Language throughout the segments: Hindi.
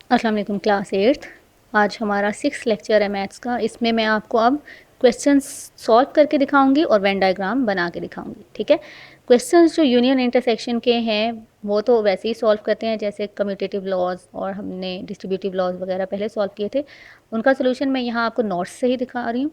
अस्सलाम वालेकुम क्लास 8th। आज हमारा 6th लेक्चर है मैथ्स का। इसमें मैं आपको अब क्वेश्चंस सॉल्व करके दिखाऊंगी और वेन डायग्राम बना के दिखाऊंगी। ठीक है, क्वेश्चंस जो यूनियन इंटरसेक्शन के हैं वो तो वैसे ही सॉल्व करते हैं जैसे कम्यूटेटिव लॉज और हमने डिस्ट्रीब्यूटिव लॉज वगैरह पहले सॉल्व किए थे। उनका सोल्यूशन मैं यहाँ आपको नोट्स से ही दिखा रही हूँ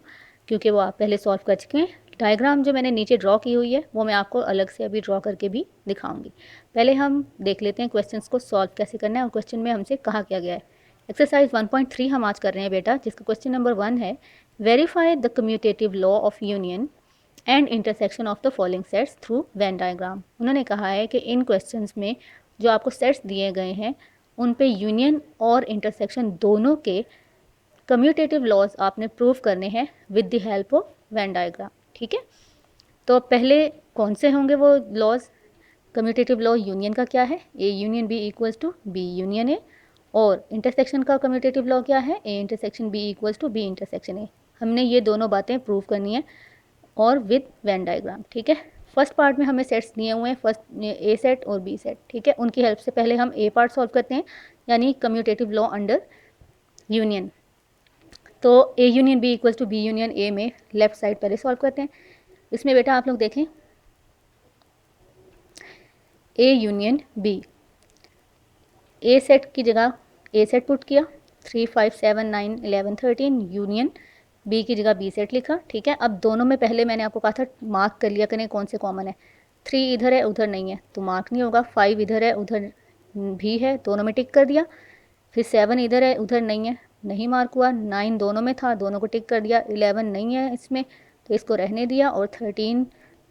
क्योंकि वो आप पहले सॉल्व कर चुके हैं। डायग्राम जो मैंने नीचे ड्रॉ की हुई है वो मैं आपको अलग से अभी ड्रॉ करके भी दिखाऊंगी। पहले हम देख लेते हैं क्वेश्चंस को सॉल्व कैसे करना है और क्वेश्चन में हमसे कहा क्या गया है। एक्सरसाइज 1.3 हम आज कर रहे हैं बेटा, जिसका क्वेश्चन नंबर 1 है verify the commutative law of union and intersection of the following sets through Venn diagram. उन्होंने कहा है कि इन क्वेश्चंस में जो आपको सेट्स दिए गए हैं उन पे यूनियन और इंटरसेक्शन दोनों के कम्यूटेटिव लॉज आपने प्रूव करने हैं with the help of Venn diagram. ठीक है, तो पहले कौन से होंगे वो लॉज? कम्यूटेटिव लॉ यूनियन का क्या है? A union B equals to B union A. और इंटरसेक्शन का कम्यूटेटिव लॉ क्या है? A intersection B equals to B intersection A. हमने ये दोनों बातें प्रूव करनी है और विद वेन डायग्राम। ठीक है, फर्स्ट पार्ट में हमें सेट्स दिए हुए हैं, फर्स्ट ए सेट और बी सेट। ठीक है, उनकी हेल्प से पहले हम ए पार्ट सॉल्व करते हैं, यानी कम्यूटेटिव लॉ अंडर यूनियन। तो A union B equals to B union A में लेफ्ट साइड पहले सॉल्व करते हैं। इसमें बेटा आप लोग देखें, A union B, A set की जगह ए सेट पुट किया 3 5 7 9 11 13, यूनियन बी की जगह बी सेट लिखा। ठीक है, अब दोनों में पहले मैंने आपको कहा था मार्क कर लिया करें कौन से कॉमन है। 3 इधर है उधर नहीं है तो मार्क नहीं होगा, 5 इधर है उधर भी है, दोनों में टिक कर दिया। फिर 7 इधर है उधर नहीं है, नहीं मार्क हुआ। 9 दोनों में था, दोनों को टिक कर दिया। 11 नहीं है इसमें तो इसको रहने दिया, और 13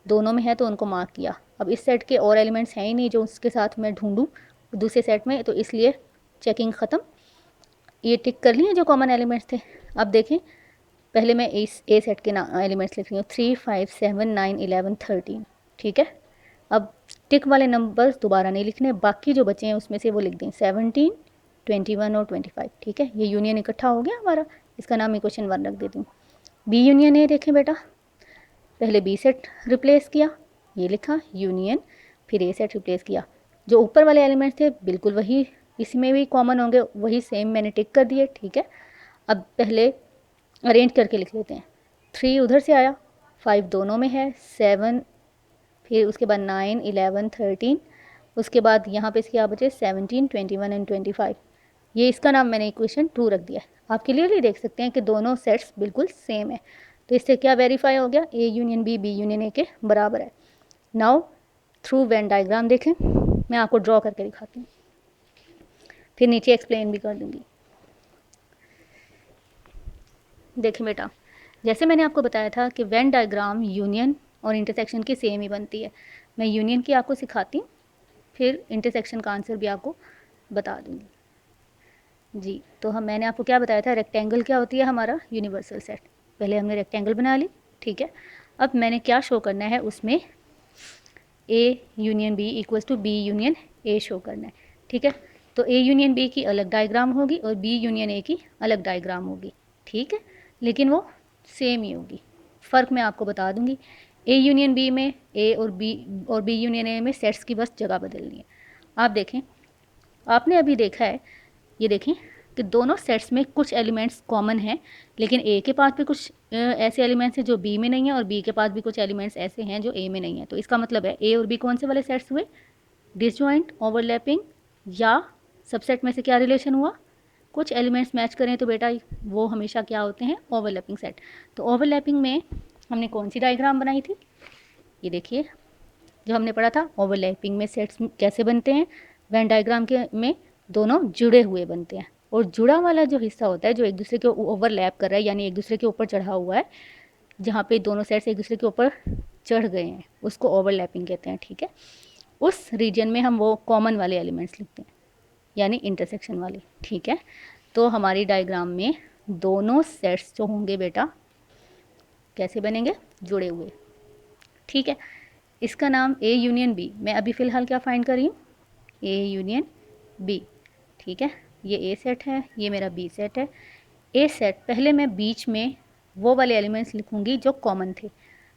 दोनों में है तो उनको मार्क किया। अब इस सेट के और एलिमेंट्स हैं ही नहीं जो उसके साथ मैं ढूंढूं दूसरे सेट में, तो इसलिए चेकिंग ख़त्म। ये टिक कर लिए जो कॉमन एलिमेंट्स थे। अब देखें, पहले मैं इस ए सेट के एलिमेंट्स लिख रही हूँ 3 5 7 9 11 13। ठीक है, अब टिक वाले नंबर्स दोबारा नहीं लिखने, बाकी जो बचे हैं उसमें से वो लिख दें 17 21 और 25। ठीक है, ये यूनियन इकट्ठा हो गया हमारा, इसका नाम इक्वेशन 1 रख देती हूँ। बी यूनियन ए देखें बेटा, पहले बी सेट रिप्लेस किया, ये लिखा यूनियन, फिर ए सेट रिप्लेस किया। जो ऊपर वाले एलिमेंट्स थे बिल्कुल वही इसमें भी कॉमन होंगे, वही सेम मैंने टिक कर दिए। ठीक है, अब पहले अरेंज करके लिख लेते हैं। 3 उधर से आया, 5 दोनों में है, 7, फिर उसके बाद 9 11 13, उसके बाद यहाँ पे क्या बचे 17 21 एंड 25। ये इसका नाम मैंने इक्वेशन 2 रख दिया है। आप क्लियरली देख सकते हैं कि दोनों सेट्स बिल्कुल सेम है, तो इससे क्या वेरीफाई हो गया? A union B B union A के बराबर है। नाउ थ्रू वेन डायग्राम देखें, मैं आपको ड्रॉ करके दिखाती हूँ, फिर नीचे एक्सप्लेन भी कर दूँगी। देखें बेटा, जैसे मैंने आपको बताया था कि वेन डायग्राम यूनियन और इंटरसेक्शन की सेम ही बनती है। मैं यूनियन की आपको सिखाती हूँ, फिर इंटरसेक्शन का आंसर भी आपको बता दूँगी जी। तो मैंने आपको क्या बताया था, रेक्टेंगल क्या होती है? हमारा यूनिवर्सल सेट। पहले हमने रेक्टेंगल बना ली। ठीक है, अब मैंने क्या शो करना है उसमें, A union B equals to B union A show करना है। ठीक है, तो ए यूनियन बी की अलग डायग्राम होगी और बी यूनियन ए की अलग डायग्राम होगी। ठीक है, लेकिन वो सेम ही होगी। फ़र्क मैं आपको बता दूंगी। ए यूनियन बी में ए और बी यूनियन ए में सेट्स की बस जगह बदलनी है। आप देखें, आपने अभी देखा है, ये देखें कि दोनों सेट्स में कुछ एलिमेंट्स कॉमन हैं, लेकिन ए के पास भी कुछ ऐसे एलिमेंट्स हैं जो बी में नहीं है, और बी के पास भी कुछ एलिमेंट्स ऐसे हैं जो ए में नहीं है। तो इसका मतलब है ए और बी कौन से वाले सेट्स हुए? डिसजॉइंट, ओवरलैपिंग, या सबसेट में से क्या रिलेशन हुआ? कुछ एलिमेंट्स मैच करें तो बेटा वो हमेशा क्या होते हैं? Overlapping set. तो ओवरलैपिंग में हमने कौन सी डायग्राम बनाई थी? ये देखिए, जो हमने पढ़ा था ओवरलैपिंग में सेट्स कैसे बनते हैं। वेन डायग्राम के में दोनों जुड़े हुए बनते हैं, और जुड़ा वाला जो हिस्सा होता है जो एक दूसरे के ओवरलैप कर रहा है, यानी एक दूसरे के ऊपर चढ़ा हुआ है, जहाँ पे दोनों सेट्स एक दूसरे के ऊपर चढ़ गए हैं, उसको ओवरलैपिंग कहते हैं। ठीक है, उस रीजन में हम वो कॉमन वाले एलिमेंट्स लिखते हैं, यानी इंटरसेक्शन वाले। ठीक है, तो हमारी डायग्राम में दोनों सेट्स जो होंगे बेटा कैसे बनेंगे? जुड़े हुए। ठीक है, इसका नाम ए यूनियन बी, मैं अभी फ़िलहाल क्या फाइंड कर रही हूँ? A union B. ठीक है, ये ए सेट है, ये मेरा बी सेट है। ए सेट पहले मैं बीच में वो वाले एलिमेंट्स लिखूँगी जो कॉमन थे।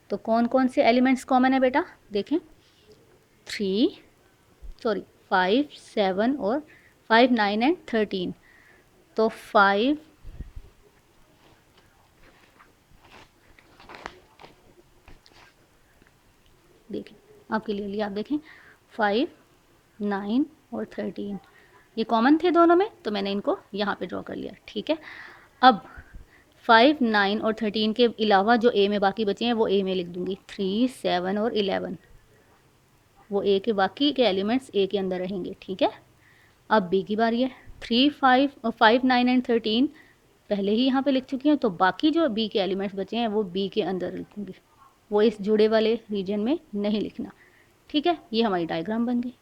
तो कौन कौन से एलिमेंट्स कॉमन है बेटा? देखें, 5 7 और 5 9 एंड 13। तो 5 देखिए आपके लिए लिया, आप देखें 5, 9 और 13 ये कॉमन थे दोनों में, तो मैंने इनको यहाँ पे ड्रॉ कर लिया। ठीक है, अब 5, 9 और 13 के अलावा जो ए में बाकी बचे हैं वो ए में लिख दूँगी। 3, 7 और 11 वो ए के बाकी के एलिमेंट्स ए के अंदर रहेंगे। ठीक है, अब बी की बारी है। 3, 5 और 5, 9 एंड 13 पहले ही यहाँ पे लिख चुकी हूँ, तो बाकी जो बी के एलिमेंट्स बचे हैं वो बी के अंदर लिखूँगी, वो इस जुड़े वाले रीजन में नहीं लिखना। ठीक है, ये हमारी डायग्राम बन गई।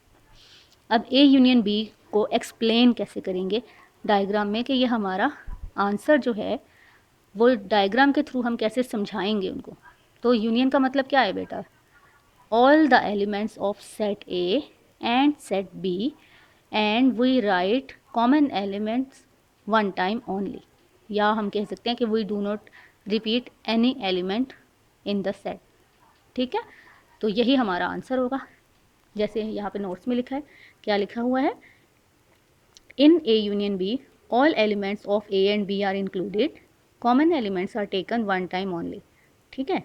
अब ए यूनियन बी को एक्सप्लेन कैसे करेंगे डायग्राम में, कि ये हमारा आंसर जो है वो डायग्राम के थ्रू हम कैसे समझाएंगे उनको। तो यूनियन का मतलब क्या है बेटा, all the elements of set A and set B and we write common elements one time only, या हम कह सकते हैं कि we do not repeat any element in the set. ठीक है, तो यही हमारा आंसर होगा। जैसे यहाँ पे नोट्स में लिखा है, क्या लिखा हुआ है, in A union B all elements of A and B are included, common elements are taken one time only. ठीक है,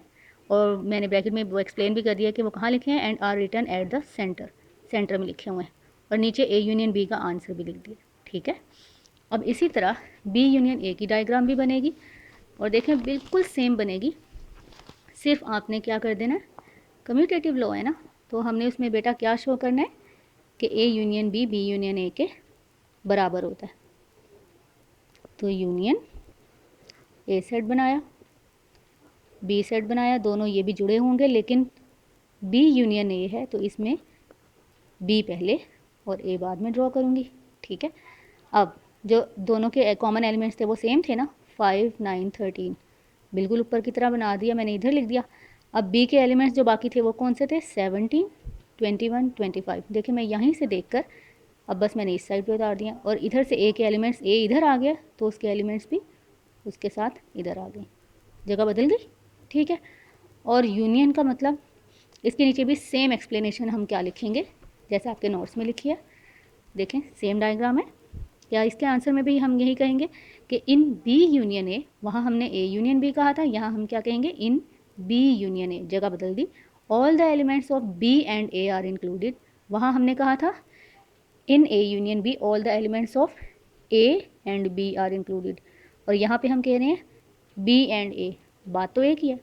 और मैंने ब्रैकेट में वो एक्सप्लेन भी कर दिया कि वो कहाँ लिखे हैं, and are written at the centre, centre में लिखे हुए हैं, और नीचे ए यूनियन बी का आंसर भी लिख दिया। ठीक है, अब इसी तरह बी यूनियन ए की डायग्राम भी बनेगी, और देखें बिल्कुल सेम बनेगी, सिर्फ आपने क्या कर देना, कम्यूटेटिव लॉ है ना, तो हमने उसमें बेटा क्या शो करना है कि A union B union A के बराबर होता है। तो यूनियन ए सेट बनाया, बी सेट बनाया, दोनों ये भी जुड़े होंगे, लेकिन बी यूनियन ए है तो इसमें बी पहले और ए बाद में ड्रॉ करूँगी। ठीक है, अब जो दोनों के कॉमन एलिमेंट्स थे वो सेम थे ना, 5, 9, 13 बिल्कुल ऊपर की तरह बना दिया, मैंने इधर लिख दिया। अब बी के एलिमेंट्स जो बाकी थे वो कौन से थे, 17, 21, 25। देखिए मैं यहीं से देखकर अब बस मैंने इस साइड पे उतार दिया, और इधर से ए के एलिमेंट्स, ए इधर आ गया तो उसके एलिमेंट्स भी उसके साथ इधर आ गए, जगह बदल गई। ठीक है, और यूनियन का मतलब इसके नीचे भी सेम एक्सप्लेनेशन हम क्या लिखेंगे जैसे आपके नोट्स में लिखी है, देखें सेम डायग्राम है। या इसके आंसर में भी हम यही कहेंगे कि इन बी यूनियन ए, वहाँ हमने ए यूनियन बी कहा था, यहाँ हम क्या कहेंगे, इन बी यूनियन ए, जगह बदल दी। All the elements of B and A are included, वहाँ हमने कहा था in A union B all the elements of A and B are included, और यहाँ पे हम कह रहे हैं बी एंड ए, बात तो एक ही है।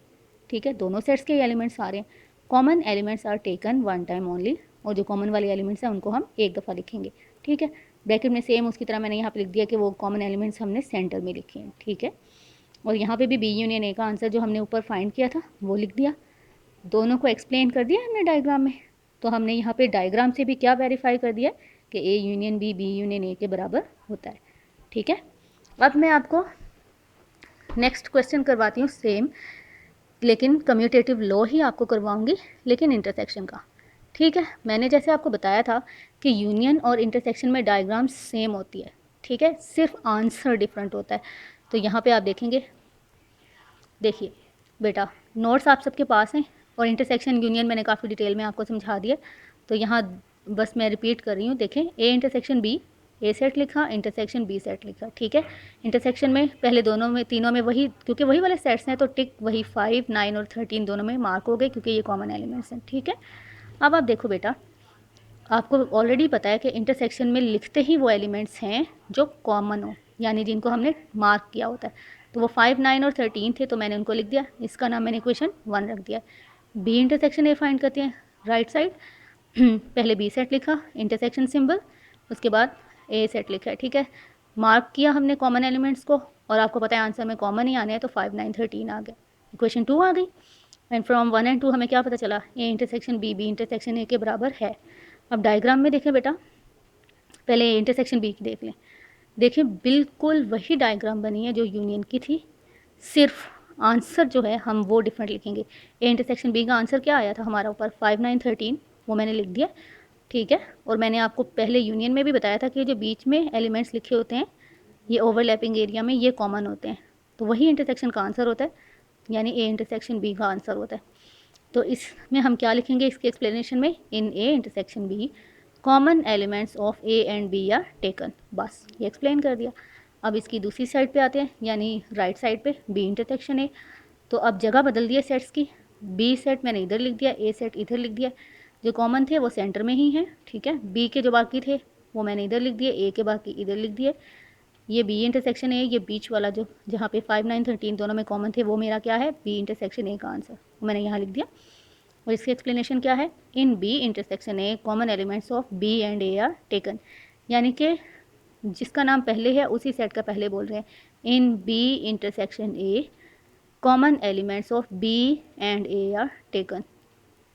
ठीक है, दोनों सेट्स के एलिमेंट्स आ रहे हैं। Common elements are taken one time only, और जो कॉमन वाले एलिमेंट्स हैं उनको हम एक दफ़ा लिखेंगे। ठीक है, ब्रैकेट में सेम उसकी तरह मैंने यहाँ पे लिख दिया कि वो कॉमन एलिमेंट्स हमने सेंटर में लिखे हैं। ठीक है, और यहाँ पे भी बी यूनियन ए का आंसर जो हमने ऊपर फाइंड किया था वो लिख दिया, दोनों को एक्सप्लेन कर दिया हमने डायग्राम में। तो हमने यहाँ पे डायग्राम से भी क्या वेरीफाई कर दिया कि A union B union A के बराबर होता है। ठीक है, अब मैं आपको नेक्स्ट क्वेश्चन करवाती हूँ सेम, लेकिन कम्यूटेटिव लॉ ही आपको करवाऊँगी, लेकिन इंटरसेक्शन का। ठीक है, मैंने जैसे आपको बताया था कि यूनियन और इंटरसेक्शन में डायग्राम सेम होती है। ठीक है, सिर्फ आंसर डिफरेंट होता है। तो यहाँ पे आप देखेंगे, देखिए बेटा नोट्स आप सबके पास हैं, और इंटरसेक्शन यूनियन मैंने काफ़ी डिटेल में आपको समझा दिया, तो यहाँ बस मैं रिपीट कर रही हूँ। देखें A intersection B, A set लिखा, इंटरसेक्शन बी सेट लिखा। ठीक है, इंटरसेक्शन में पहले दोनों में, तीनों में वही, क्योंकि वही वाले सेट्स हैं तो टिक वही 5, 9 और 13 दोनों में मार्क हो गए, क्योंकि ये कॉमन एलिमेंट्स हैं। ठीक है, अब आप देखो बेटा, आपको ऑलरेडी पता है कि इंटरसेक्शन में लिखते ही वो एलिमेंट्स हैं जो कॉमन हो, यानी जिनको हमने मार्क किया होता है। तो वो 5, 9 और 13 थे, तो मैंने उनको लिख दिया, इसका नाम मैंने इक्वेशन 1 रख दिया। बी इंटरसेक्शन ए फाइंड करते हैं, राइट साइड पहले बी सेट लिखा, इंटरसेक्शन सिंबल, उसके बाद ए सेट लिखा है। ठीक है, मार्क किया हमने कॉमन एलिमेंट्स को, और आपको पता है आंसर में कॉमन ही आने हैं, तो 5, 9, 13 आ गया, इक्वेशन 2 आ गई। एंड फ्रॉम 1 एंड 2 हमें क्या पता चला, A intersection B intersection A के बराबर है। अब डायग्राम में देखें बेटा, पहले ए इंटरसेक्शन बी की देख लें, देखिए बिल्कुल वही डायग्राम बनी है जो यूनियन की थी, सिर्फ आंसर जो है हम वो डिफरेंट लिखेंगे। ए इंटरसेक्शन बी का आंसर क्या आया था हमारा ऊपर, 5, 9, 13, वो मैंने लिख दिया। ठीक है, और मैंने आपको पहले यूनियन में भी बताया था कि जो बीच में एलिमेंट्स लिखे होते हैं ये ओवरलैपिंग एरिया में ये कॉमन होते हैं, तो वही इंटरसेक्शन का आंसर होता है, यानी ए इंटरसेक्शन बी का आंसर होता है। तो इसमें हम क्या लिखेंगे इसके एक्सप्लेनेशन में, in A intersection B common elements of A and B are taken, बस ये एक्सप्लेन कर दिया। अब इसकी दूसरी साइड पे आते हैं, यानी राइट साइड पे बी इंटरसेक्शन ए। तो अब जगह बदल दी है सेट्स की, बी सेट मैंने इधर लिख दिया, ए सेट इधर लिख दिया। जो कॉमन थे वो सेंटर में ही हैं, ठीक है। बी के जो बाकी थे वो मैंने इधर लिख दिए, ए के बाकी इधर लिख दिए। ये बी इंटरसेक्शन ए, ये बीच वाला जो जहाँ पे 5, 9, 13 दोनों में कॉमन थे वो मेरा क्या है, बी इंटरसेक्शन ए का आंसर, वो मैंने यहाँ लिख दिया। और इसकी एक्सप्लेनेशन क्या है, in B intersection A common elements of B and A are taken, यानी कि जिसका नाम पहले है उसी सेट का पहले बोल रहे हैं। In B intersection A common elements of B and A are taken,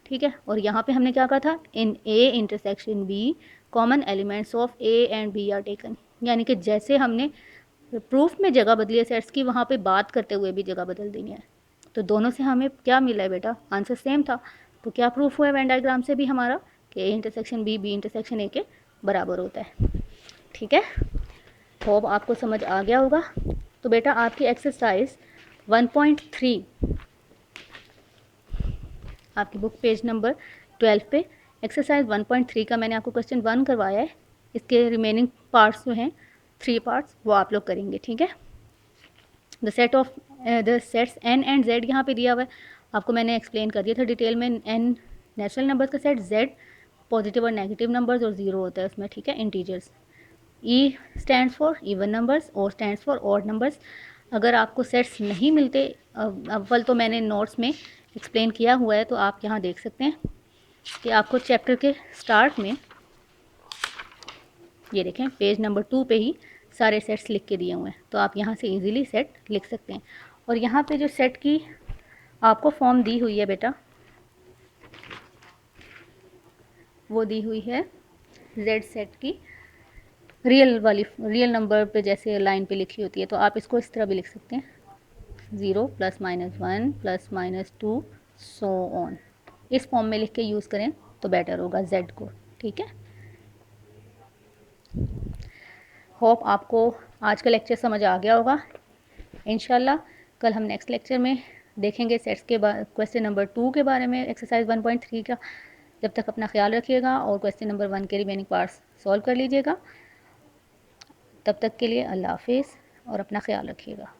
ठीक है। और यहाँ पे हमने क्या कहा था, in A intersection B common elements of A and B are taken, यानी कि जैसे हमने प्रूफ में जगह बदली है सेट्स की, वहाँ पे बात करते हुए भी जगह बदल देनी है। तो दोनों से हमें क्या मिला है बेटा, आंसर सेम था। तो क्या प्रूफ हुआ है वेन डायग्राम से भी हमारा कि A intersection B B intersection A के बराबर होता है, ठीक है। होप आपको समझ आ गया होगा। तो बेटा आपकी एक्सरसाइज 1.3 आपकी बुक पेज नंबर 12 पे एक्सरसाइज 1.3 का मैंने आपको क्वेश्चन 1 करवाया है। इसके रिमेनिंग पार्ट्स जो हैं 3 पार्ट्स वो आप लोग करेंगे, ठीक है। The sets N and Z यहाँ पे दिया हुआ है, आपको मैंने एक्सप्लेन कर दिया था डिटेल में। एन नेचुरल नंबर्स का सेट, जेड पॉजिटिव और नेगेटिव नंबर्स और ज़ीरो होता है उसमें, ठीक है, integers. E stands for even numbers, O stands for odd numbers. अगर आपको सेट्स नहीं मिलते, अव्वल तो मैंने नोट्स में एक्सप्लेन किया हुआ है, तो आप यहाँ देख सकते हैं कि आपको चैप्टर के स्टार्ट में ये देखें पेज नंबर 2 पे ही सारे सेट्स लिख के दिए हुए हैं, तो आप यहाँ से इजीली सेट लिख सकते हैं। और यहाँ पे जो सेट की आपको फॉर्म दी हुई है बेटा, वो दी हुई है जेड सेट की रियल नंबर पे जैसे लाइन पे लिखी होती है, तो आप इसको इस तरह भी लिख सकते हैं, 0 + -1 + -2 सो ऑन। इस फॉर्म में लिख के यूज़ करें तो बेटर होगा जेड को, ठीक है। होप आपको आज का लेक्चर समझ आ गया होगा। इंशाल्लाह कल हम नेक्स्ट लेक्चर में देखेंगे सेट्स के क्वेश्चन नंबर 2 के बारे में, एक्सरसाइज 1.3 का। जब तक अपना ख्याल रखिएगा और क्वेश्चन नंबर 1 के रिमेनिंग पार्ट्स सॉल्व कर लीजिएगा। तब तक के लिए अल्लाह हाफिज़ और अपना ख्याल रखिएगा।